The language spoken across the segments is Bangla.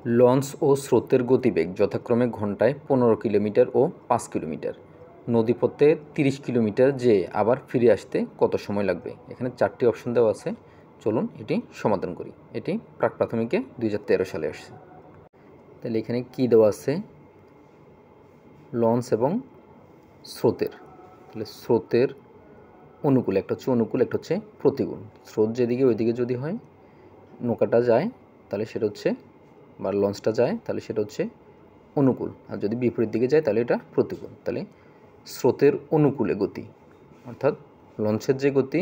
লঞ্চ ও স্রোতের গতিবেগ যথাক্রমে ঘন্টায় 15 কিলোমিটার ও 5 কিলোমিটার। নদীপথে 30 কিলোমিটার যেয়ে আবার ফিরে আসতে কত সময় লাগবে? এখানে 4টি অপশন দেওয়া আছে। চলুন এটি সমাধান করি। এটি প্রাক প্রাথমিকে 2013 সালে আসছে। তাহলে এখানে কি দেওয়া আছে? লঞ্চ এবং স্রোতের। তাহলে স্রোতের অনুকূল, একটা হচ্ছে অনুকূল, একটা হচ্ছে প্রতিকূল। স্রোত যেদিকে ওইদিকে যদি হয়, নৌকাটা যায়, তাহলে সেটা হচ্ছে, বা লঞ্চটা যায়, তাহলে সেটা হচ্ছে অনুকূল। আর যদি বিপরীত দিকে যায় তাহলে এটা প্রতিকূল। তাহলে স্রোতের অনুকূলে গতি, অর্থাৎ লঞ্চের যে গতি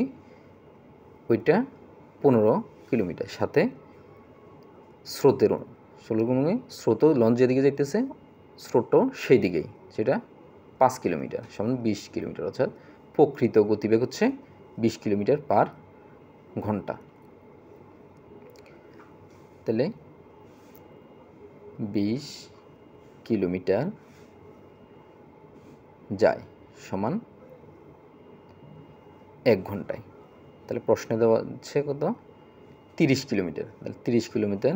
ওইটা 15 কিলোমিটার, সাথে স্রোতের স্রোতও লঞ্চ যেদিকে যাইতেছে স্রোতও সেই দিকেই, সেটা 5 কিলোমিটার সমান 20 কিলোমিটার, অর্থাৎ প্রকৃত গতিবেগ হচ্ছে 20 কিলোমিটার পার ঘন্টা। তাহলে 20 কিলোমিটার যায় সমান 1 ঘন্টায়। তাহলে প্রশ্নে দেওয়া হচ্ছে কত? 30 কিলোমিটার। তাহলে 30 কিলোমিটার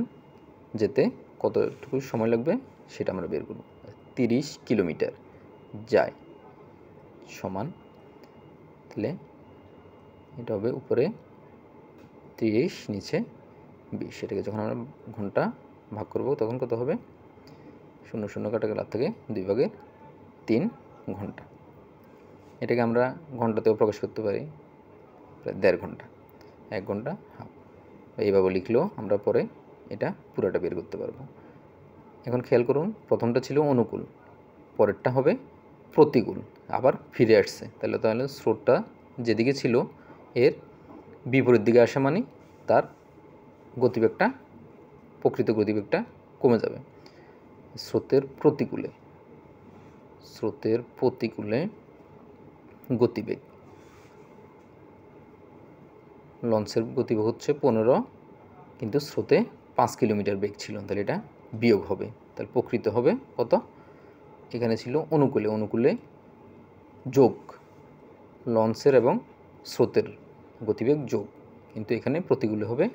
যেতে কতটুকু সময় লাগবে সেটা আমরা বের করব। 30 কিলোমিটার যায় সমান, তাহলে এটা হবে উপরে 30, নিচে 20। সেটাকে যখন আমরা ঘন্টা ভাগ করব তখন কত হবে? 0 0 কাটা গেলে থেকে 2 ভাগে 3 ঘন্টা। এটাকে আমরা ঘন্টাতেও প্রকাশ করতে পারি, প্রায় 1.5 ঘন্টা, 1 ঘন্টা হাফ। এইভাবে লিখলেও আমরা পরে এটা পুরোটা বের করতে পারবো। এখন খেয়াল করুন, প্রথমটা ছিল অনুকূল, পরেরটা হবে প্রতিকূল, আবার ফিরে আসছে। তাহলে স্রোতটা যেদিকে ছিল এর বিপরীত দিকে আসা মানে তার গতিবেগটা, প্রকৃত গতিবেগটা কমে যাবে। স্রোতের প্রতিকূলে গতিবেগ, লঞ্চের গতিবেগ হচ্ছে 15, কিন্তু স্রোতে 5 কিলোমিটার বেগ ছিল, তাহলে এটা বিয়োগ হবে। তাহলে প্রকৃত হবে কত? এখানে ছিল অনুকূলে যোগ, লঞ্চের এবং স্রোতের গতিবেগ যোগ, কিন্তু এখানে প্রতিকূলে হবে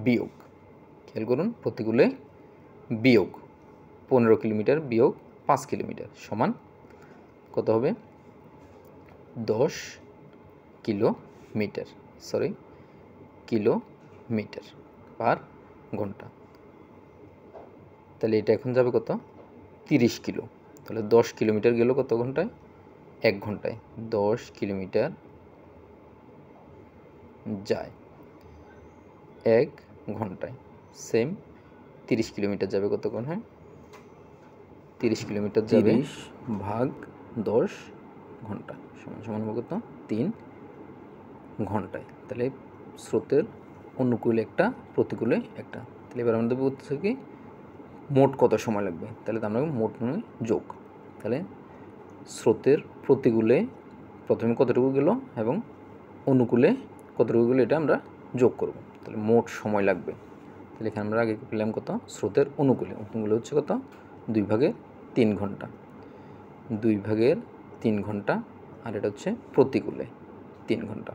বিয়োগ। খেয়াল করুন, প্রতিকূলে বিয়োগ 15 কিলোমিটার বিয়োগ 5 কিলোমিটার সমান কত হবে? 10 কিলোমিটার পার ঘন্টা। তাহলে এটা এখন যাবে কত? 30 কিলো। তাহলে 10 কিলোমিটার গেল কত ঘন্টায়? 1 ঘন্টায়। 10 কিলোমিটার যায় 1 ঘন্টায়, সেম 30 কিলোমিটার যাবে কত ঘন্টায়? 30 কিলোমিটার যাবে 30 ভাগ 10 ঘন্টা সমান হবে কত? 3 ঘন্টায়। তাহলে স্রোতের অনুকূলে একটা, প্রতিকূলে একটা। তাহলে এবার আমাদের বলতেছে কি মোট কত সময় লাগবে। তাহলে আমরা মোট যোগ, তাহলে স্রোতের প্রতিকূলে প্রথমে কতটুকু গেল এবং অনুকূলে কতটুকু গেলো এটা আমরা যোগ করব। তাহলে মোট সময় লাগবে। তাহলে এখানে আমরা আগে পেলাম কত? স্রোতের অনুকূলে হচ্ছে কত? 2 ভাগে 3 ঘন্টা, 2 ভাগের 3 ঘন্টা, আর এটা হচ্ছে প্রতিকূলে 3 ঘন্টা।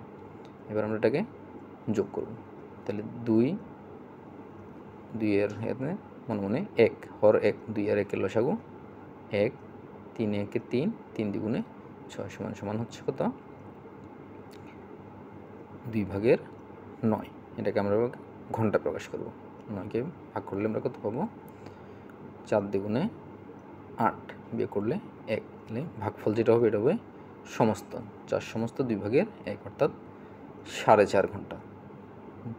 এবার আমরা এটাকে যোগ করব। তাহলে 2 এর মনে 1 হর 1, 2 আর 1 এর লসাগু 1, 3 1 3, 3 দ্বিগুণে 6 সমান হচ্ছে কত? 2 ভাগের 9। এটাকে আমরা ঘন্টা প্রকাশ করব। 9কে ভাগ করলে আমরা কত পাবো? 4 দ্বিগুণে 8, বিয়োগ করলে 1। তাহলে ভাগফল যেটা হবে এটা হবে সমস্ত 4 সমস্ত 2 ভাগের 1, অর্থাৎ 4.5 ঘন্টা।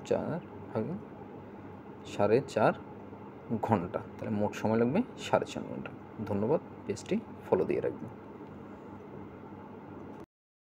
4 ভাগে 4.5 ঘন্টা। তাহলে মোট সময় লাগবে 4.5 ঘন্টা। ধন্যবাদ, পেজটি ফলো দিয়ে রাখবেন।